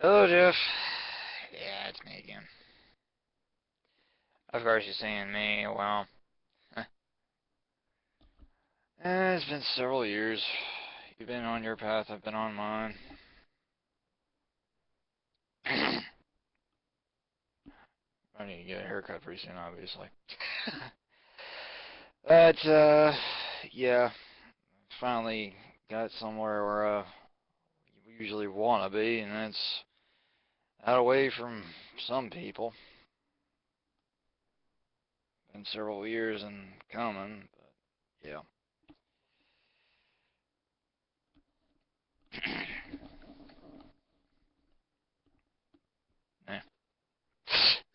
Hello, Jeff. Yeah, it's me again. Of course, you're saying me. Well, it's been several years. You've been on your path, I've been on mine. I need to get a haircut pretty soon, obviously. But, yeah, finally got somewhere where we usually want to be, and that's out away from some people. Been several years in coming, but yeah. Eh,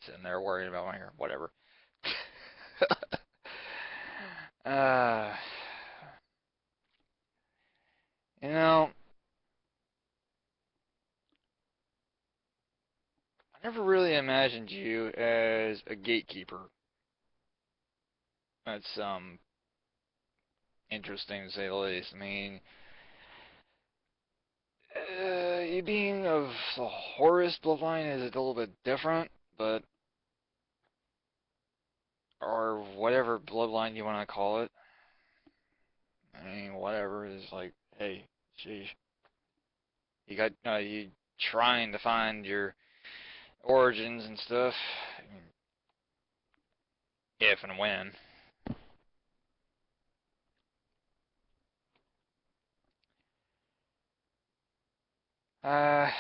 sitting there worrying about my hair, whatever. uh, you know, I never really imagined you as a gatekeeper. That's interesting to say the least. I mean, you being of the Horus bloodline is a little bit different, but or whatever bloodline you want to call it. I mean, whatever is like, hey, sheesh, you got you trying to find your origins and stuff, if and when. I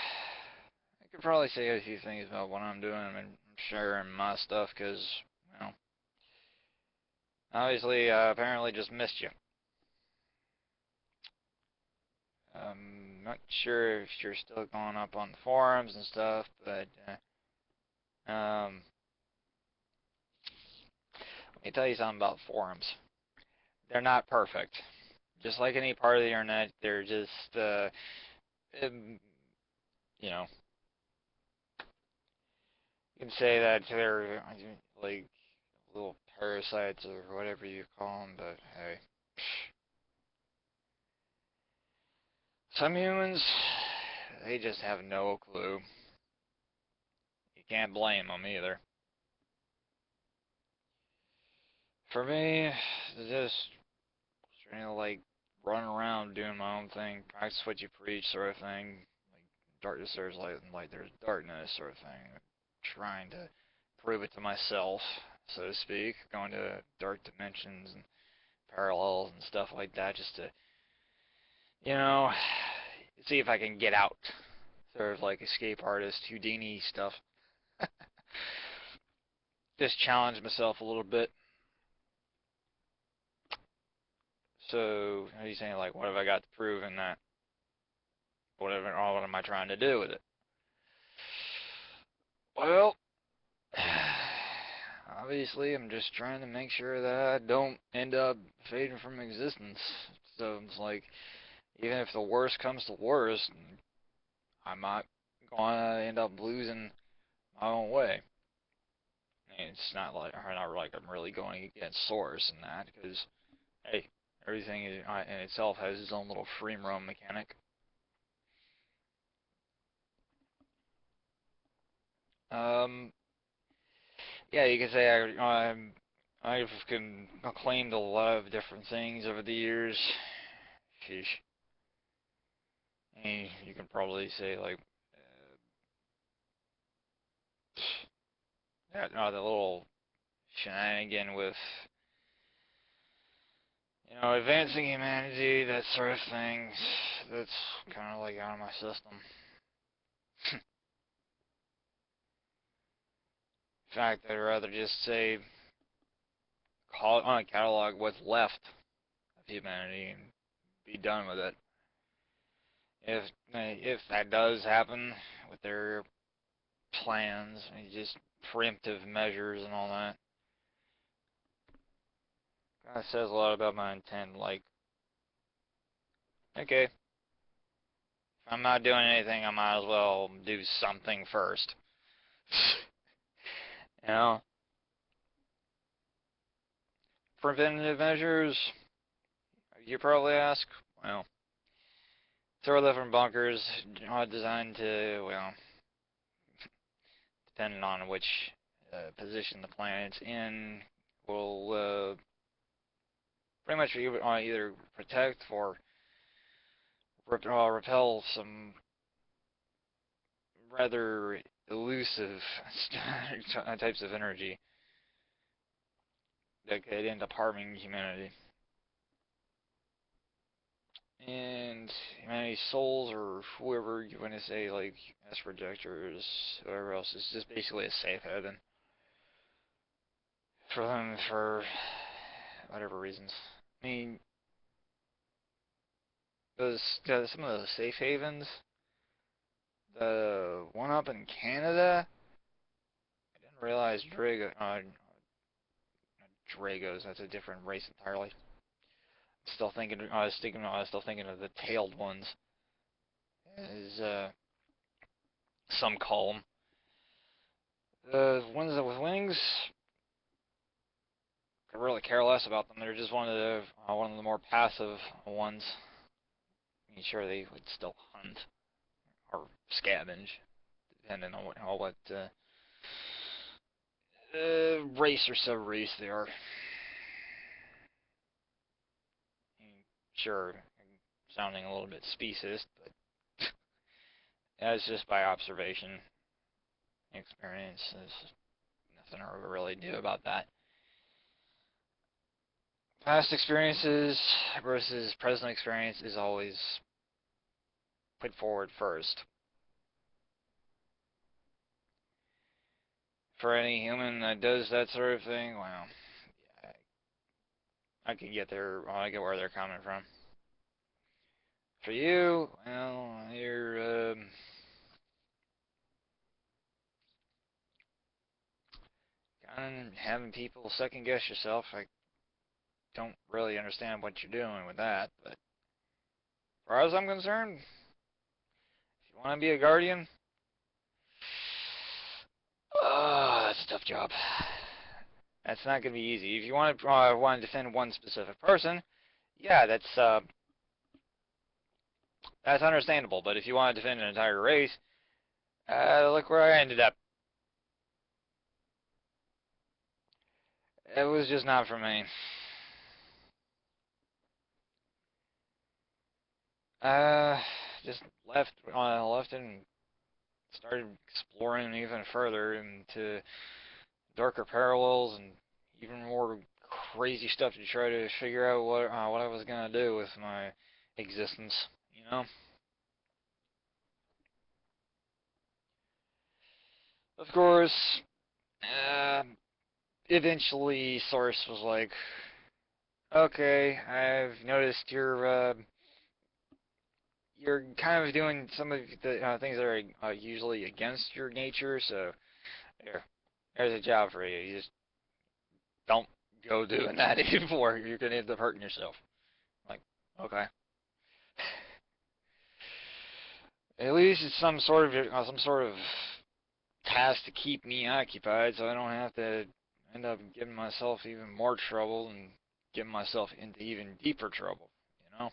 could probably say a few things about what I'm doing and sharing my stuff, cause you know, obviously, apparently just missed you. Not sure if you're still going up on the forums and stuff, but let me tell you something about forums. They're not perfect. Just like any part of the internet, they're just, um, you know, you can say that they're like little parasites or whatever you call them, but hey, some humans, they just have no clue. You can't blame them either. For me, just trying to like run around doing my own thing, practice what you preach, sort of thing. Like darkness there's light, and light there's darkness, sort of thing. Trying to prove it to myself, so to speak. Going to dark dimensions and parallels and stuff like that, just to you know see if I can get out. Sort of like escape artist Houdini stuff. Just challenge myself a little bit. So, how are you saying, like, what have I got to prove in that? What am I trying to do with it? Well, obviously, I'm just trying to make sure that I don't end up fading from existence. So it's like, even if the worst comes to worst, I'm not gonna end up losing my own way. And it's not like I'm really going against Source in that, because hey, everything in itself has its own little free roam mechanic. Um, yeah, you could say I've claimed a lot of different things over the years. Sheesh. And you can probably say like that the little shenanigan with advancing humanity, that sort of thing. That's kind of like out of my system. In fact, I'd rather just say call it on a catalog what's left of humanity and be done with it. If that does happen with their plans, just preemptive measures and all that, kind of says a lot about my intent. Like, okay, if I'm not doing anything, I might as well do something first. you know, preventative measures. You probably ask. Well, several different bunkers designed to, well, depending on which position the planet's in, will pretty much either protect or repel some rather elusive types of energy that could end up harming humanity. And humanity's souls, or whoever you want to say, like S projectors, whoever else, is just basically a safe haven for them for whatever reasons. I mean, some of those safe havens, the one up in Canada, I didn't realize Dragos, that's a different race entirely. Still thinking of the tailed ones, as some call them. The ones with wings, I really care less about them. They're just one of the more passive ones. I mean, sure, they would still hunt or scavenge, depending on what race or sub-race they are. I mean, sure, I'm sounding a little bit speciesist, but that's just by observation, experience. There's nothing I really do about that. Past experiences versus present experience is always put forward first. For any human that does that sort of thing, well, yeah, I could get I get where they're coming from. For you, well, you're kind of having people second guess yourself. I don't really understand what you're doing with that, but as far as I'm concerned, if you want to be a guardian, that's a tough job. That's not going to be easy. If you want to defend one specific person, yeah, that's understandable. But if you want to defend an entire race, look where I ended up. It was just not for me. Uh, just left and started exploring even further into darker parallels and even more crazy stuff to try to figure out what I was gonna do with my existence. You know. Of course, uh, eventually Source was like, "Okay, I've noticed you're kind of doing some of the things that are usually against your nature, so there's a job for you. You just don't go doing that anymore. You're gonna end up hurting yourself." Like, okay. At least it's some sort of task to keep me occupied, so I don't have to end up getting myself even more trouble and getting myself into even deeper trouble. You know.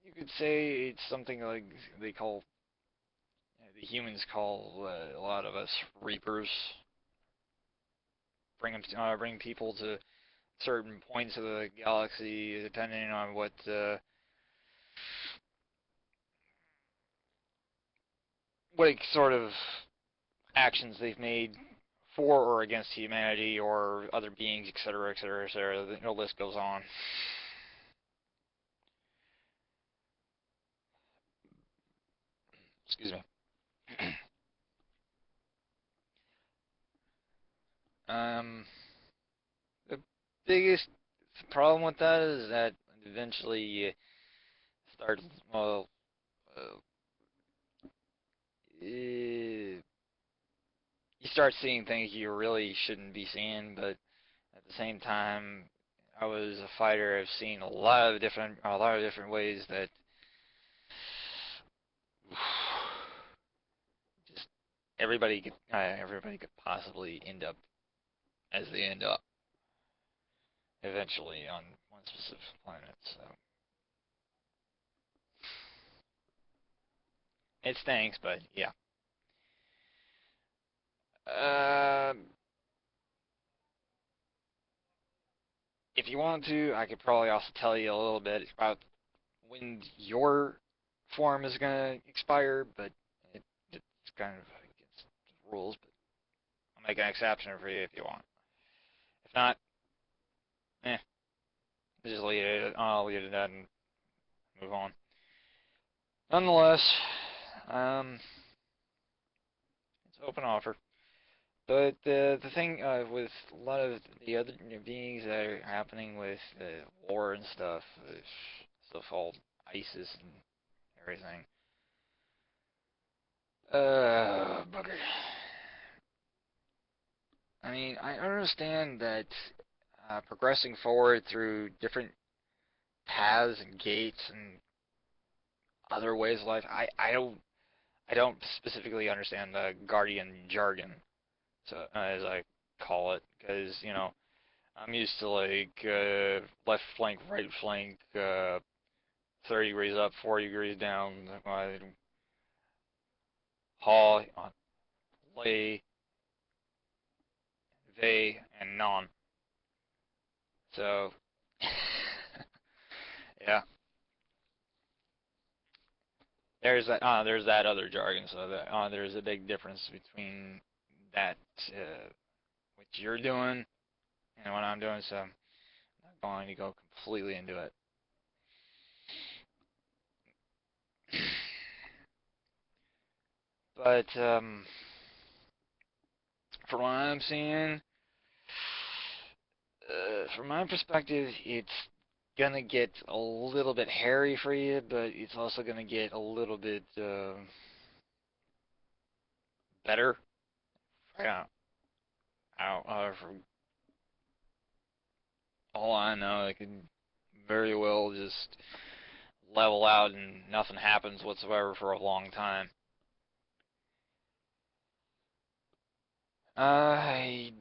You could say it's something like they call the humans call a lot of us reapers. Bring people to certain points of the galaxy, depending on what sort of actions they've made for or against humanity or other beings, etc., etc., etc. The list goes on. Excuse me. The biggest problem with that is that eventually you start, well, uh, you start seeing things you really shouldn't be seeing, but at the same time, I was a fighter. I've seen a lot of different ways that just everybody could possibly end up as they end up eventually on one specific planet. So, It stinks, but yeah. Uh, if you want to, I could probably also tell you a little bit about when your form is gonna expire, but it's kind of against the rules. But I'll make an exception for you if you want. If not, eh, just leave it. I'll leave it at that and move on. Nonetheless, um, it's open offer. But the thing with a lot of the other beings that are happening with war and stuff called ISIS and everything. Bugger. I mean, I understand that progressing forward through different paths and gates and other ways of life, I don't specifically understand the Guardian jargon, so as I call it, because I'm used to like left flank, right flank, 30 degrees up, 40 degrees down, haw, lay, they, and non. So, yeah, there's that other jargon. So that there's a big difference between that what you're doing and what I'm doing. So I'm not going to go completely into it. But from what I'm seeing, from my perspective, it's gonna get a little bit hairy for you, but it's also gonna get a little bit better. I don't, from all I know, it could very well just level out and nothing happens whatsoever for a long time. I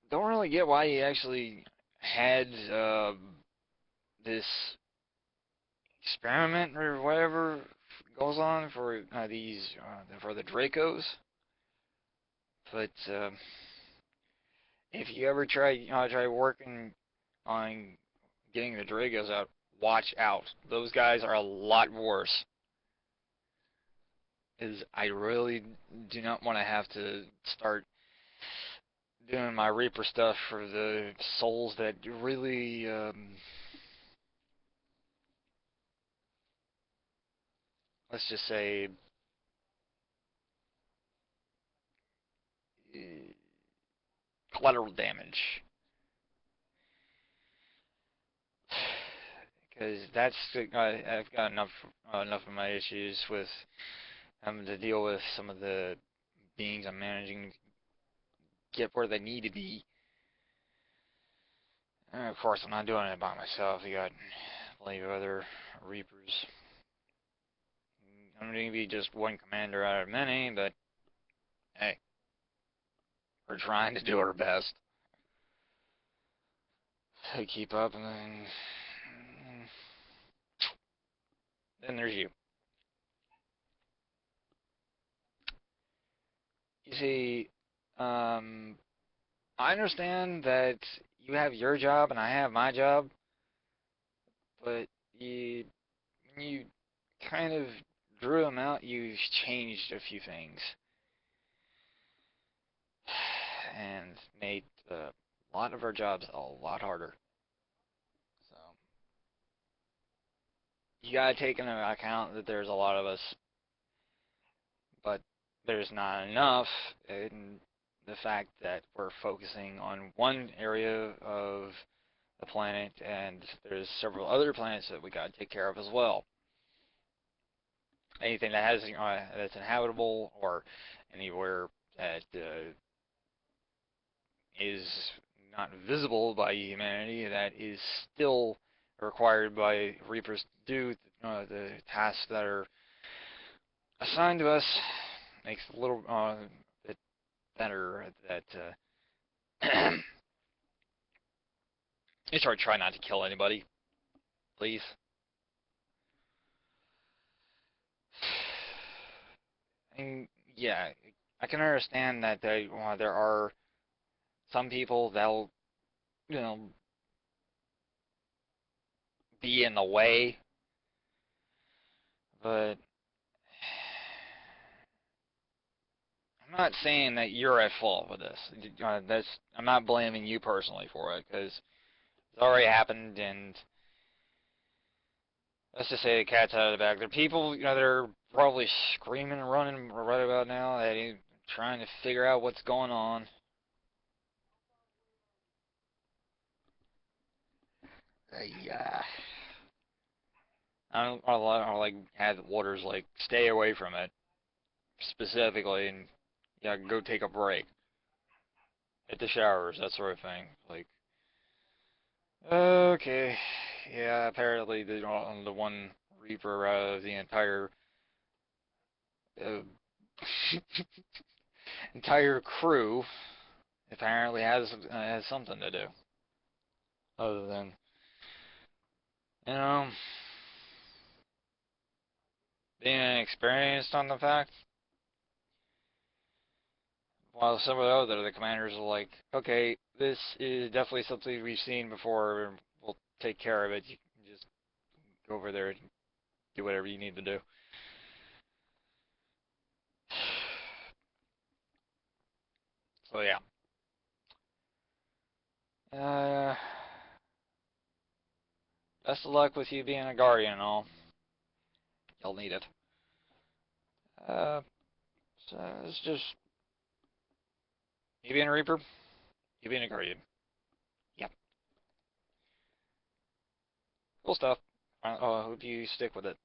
don't really get why he actually had this experiment or whatever goes on for these for the Dracos. But if you ever try working on getting the Dragos out, watch out. Those guys are a lot worse. Is I really do not want to have to start doing my Reaper stuff for the souls that really, let's just say, collateral damage. Because I've got enough of my issues with having to deal with some of the beings I'm managing to get where they need to be. And of course, I'm not doing it by myself. You got plenty of other Reapers. I'm going to be just one commander out of many, but hey, we're trying to do our best to keep up, and then there's you. You see, I understand that you have your job and I have my job, but when you kind of drew them out, you changed a few things and made a lot of our jobs a lot harder. So you gotta take into account that there's a lot of us, but there's not enough in the fact that we're focusing on one area of the planet and there's several other planets that we gotta take care of as well. Anything that has that's inhabitable or anywhere that is not visible by humanity that is still required by Reapers to do the tasks that are assigned to us makes a little bit better that it's hard to try not to kill anybody, please. And yeah, I can understand that there are some people that'll, you know, be in the way, but I'm not saying that you're at fault with this. I'm not blaming you personally for it because it's already happened, and let's just say the cat's out of the bag. There are people, that are probably screaming and running right about now that are trying to figure out what's going on. Yeah. I don't like have orders like stay away from it specifically, and yeah, go take a break, hit the showers, that sort of thing. Like, okay, yeah, apparently the one Reaper out of the uh, entire crew apparently has something to do other than you know being inexperienced on the fact. While some of the commanders are like, okay, this is definitely something we've seen before, and we'll take care of it. You can just go over there and do whatever you need to do. So yeah. Uh, Best of luck with you being a guardian and all. You'll need it. Uh, so it's just you being a Reaper, you being a guardian. Yep. Cool stuff. I hope you stick with it.